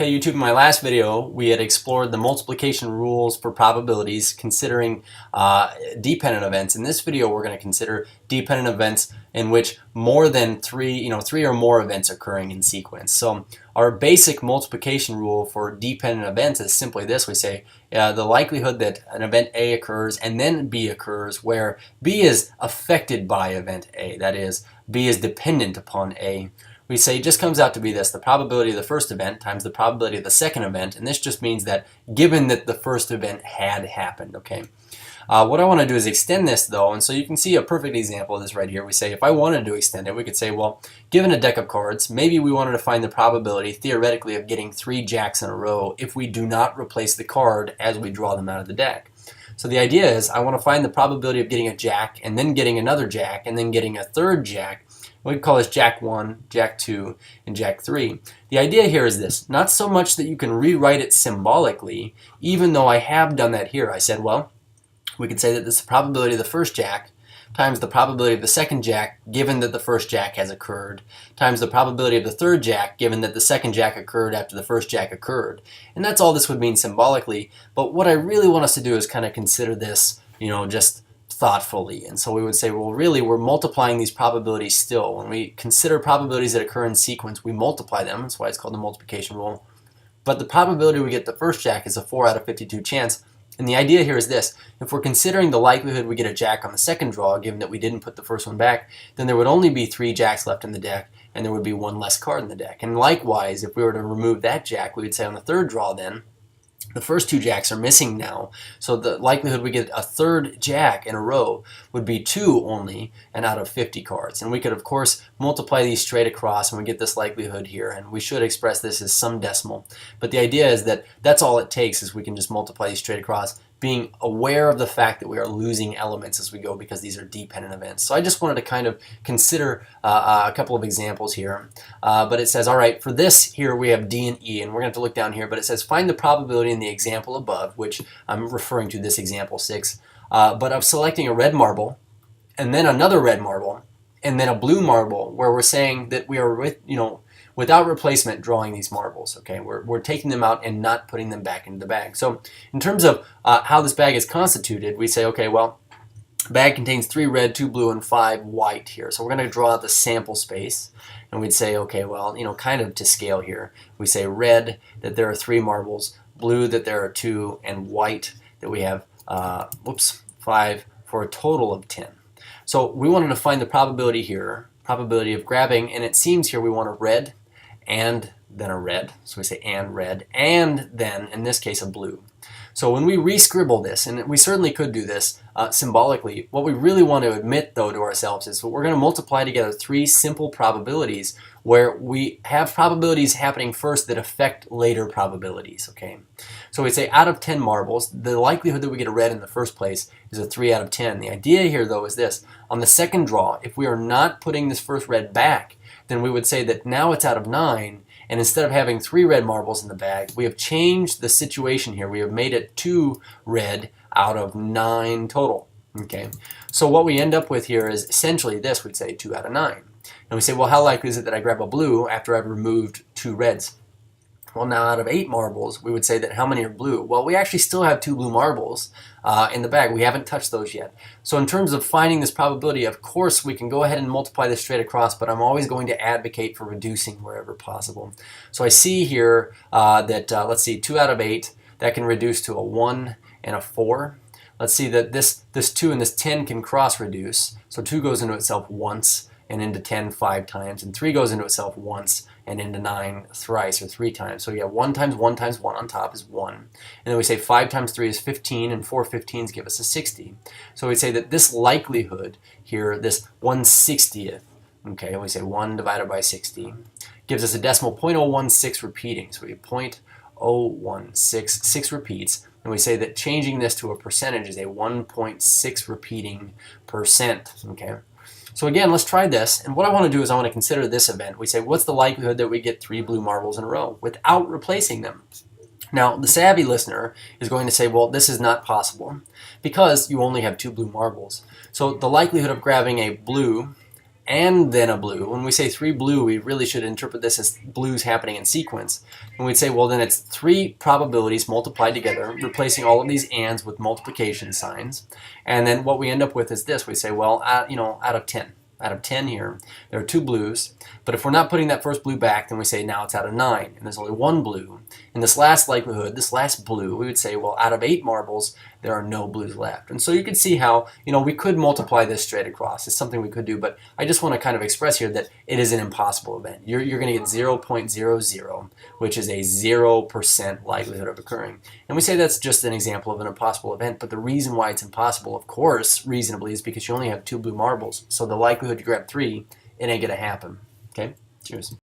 Okay, YouTube, in my last video, we had explored the multiplication rules for probabilities considering dependent events. In this video, we're going to consider dependent events in which more than three or more events occurring in sequence. So our basic multiplication rule for dependent events is simply this. We say the likelihood that an event A occurs and then B occurs where B is affected by event A. That is, B is dependent upon A. We say it just comes out to be this: the probability of the first event times the probability of the second event, and this just means that given that the first event had happened, okay? What I want to do is extend this though, and so you can see a perfect example of this right here. We say if I wanted to extend it, we could say, well, given a deck of cards, maybe we wanted to find the probability, theoretically, of getting 3 jacks in a row if we do not replace the card as we draw them out of the deck. So the idea is I want to find the probability of getting a jack and then getting another jack and then getting a third jack. We call this Jack 1, Jack 2, and Jack 3. The idea here is this: not so much that you can rewrite it symbolically, even though I have done that here. I said, well, we could say that this is the probability of the first jack times the probability of the second jack given that the first jack has occurred times the probability of the third jack given that the second jack occurred after the first jack occurred. And that's all this would mean symbolically. But what I really want us to do is kind of consider this, just thoughtfully. And so we would say, well, really, we're multiplying these probabilities still. When we consider probabilities that occur in sequence, we multiply them. That's why it's called the multiplication rule. But the probability we get the first jack is a 4 out of 52 chance. And the idea here is this: if we're considering the likelihood we get a jack on the second draw, given that we didn't put the first one back, then there would only be 3 jacks left in the deck, and there would be 1 less card in the deck. And likewise, if we were to remove that jack, we would say on the third draw then, the first 2 jacks are missing now, so the likelihood we get a third jack in a row would be 2 only, and out of 50 cards. And we could, of course, multiply these straight across, and we get this likelihood here, and we should express this as some decimal. But the idea is that that's all it takes, is we can just multiply these straight across, being aware of the fact that we are losing elements as we go because these are dependent events. So I just wanted to kind of consider a couple of examples here. But it says, all right, for this here we have D and E, and we're going to have to look down here, but it says find the probability in the example above, which I'm referring to this example 6, but of selecting a red marble, and then another red marble, and then a blue marble, where we're saying that we are without replacement drawing these marbles. Okay, we're taking them out and not putting them back into the bag. So in terms of how this bag is constituted, we say, okay, well, the bag contains 3 red, 2 blue, and 5 white here. So we're going to draw out the sample space, and we'd say, okay, well, kind of to scale here, we say red, that there are 3 marbles, blue, that there are 2, and white, that we have 5, for a total of 10. So we wanted to find the probability here, probability of grabbing, and it seems here we want a red and then a red. So we say and red, and then, in this case, a blue. So when we re-scribble this, and we certainly could do this symbolically, what we really want to admit, though, to ourselves is we're going to multiply together 3 simple probabilities where we have probabilities happening first that affect later probabilities, okay? So we say out of 10 marbles, the likelihood that we get a red in the first place is a 3 out of 10. The idea here, though, is this: on the second draw, if we are not putting this first red back, then we would say that now it's out of 9, and instead of having 3 red marbles in the bag, we have changed the situation here. We have made it 2 red out of 9 total. Okay, so what we end up with here is essentially this: we'd say 2 out of 9. And we say, well, how likely is it that I grab a blue after I've removed 2 reds? Well, now out of 8 marbles, we would say that how many are blue? Well, we actually still have 2 blue marbles in the bag. We haven't touched those yet. So in terms of finding this probability, of course, we can go ahead and multiply this straight across, but I'm always going to advocate for reducing wherever possible. So I see here that, let's see, 2 out of 8, that can reduce to a 1 and a 4. Let's see that this 2 and this 10 can cross-reduce. So 2 goes into itself once, and into 10 5 times, and 3 goes into itself once, and into 9 thrice, or 3 times. So you have 1 times 1 times 1 on top is 1. And then we say 5 times 3 is 15, and 4 15s give us a 60. So we say that this likelihood here, this 1/60th, okay, we say 1 divided by 60, gives us a decimal 0.016 repeating. So we have 0.016, 6 repeats, and we say that changing this to a percentage is a 1.6 repeating percent, okay? So again, let's try this, and what I want to do is I want to consider this event. We say, what's the likelihood that we get 3 blue marbles in a row without replacing them? Now, the savvy listener is going to say, well, this is not possible because you only have 2 blue marbles. So the likelihood of grabbing a blue and then a blue. When we say 3 blue, we really should interpret this as blues happening in sequence. And we'd say, well, then it's 3 probabilities multiplied together, replacing all of these ands with multiplication signs. And then what we end up with is this. We say, well, out of 10 here, there are 2 blues. But if we're not putting that first blue back, then we say now it's out of 9, and there's only 1 blue. In this last likelihood, this last blue, we would say, well, out of 8 marbles, there are no blues left. And so you can see how, we could multiply this straight across. It's something we could do, but I just want to kind of express here that it is an impossible event. You're going to get 0.00, which is a 0% likelihood of occurring. And we say that's just an example of an impossible event, but the reason why it's impossible, of course, reasonably, is because you only have 2 blue marbles. So the likelihood you grab 3, it ain't going to happen. Okay? Cheers.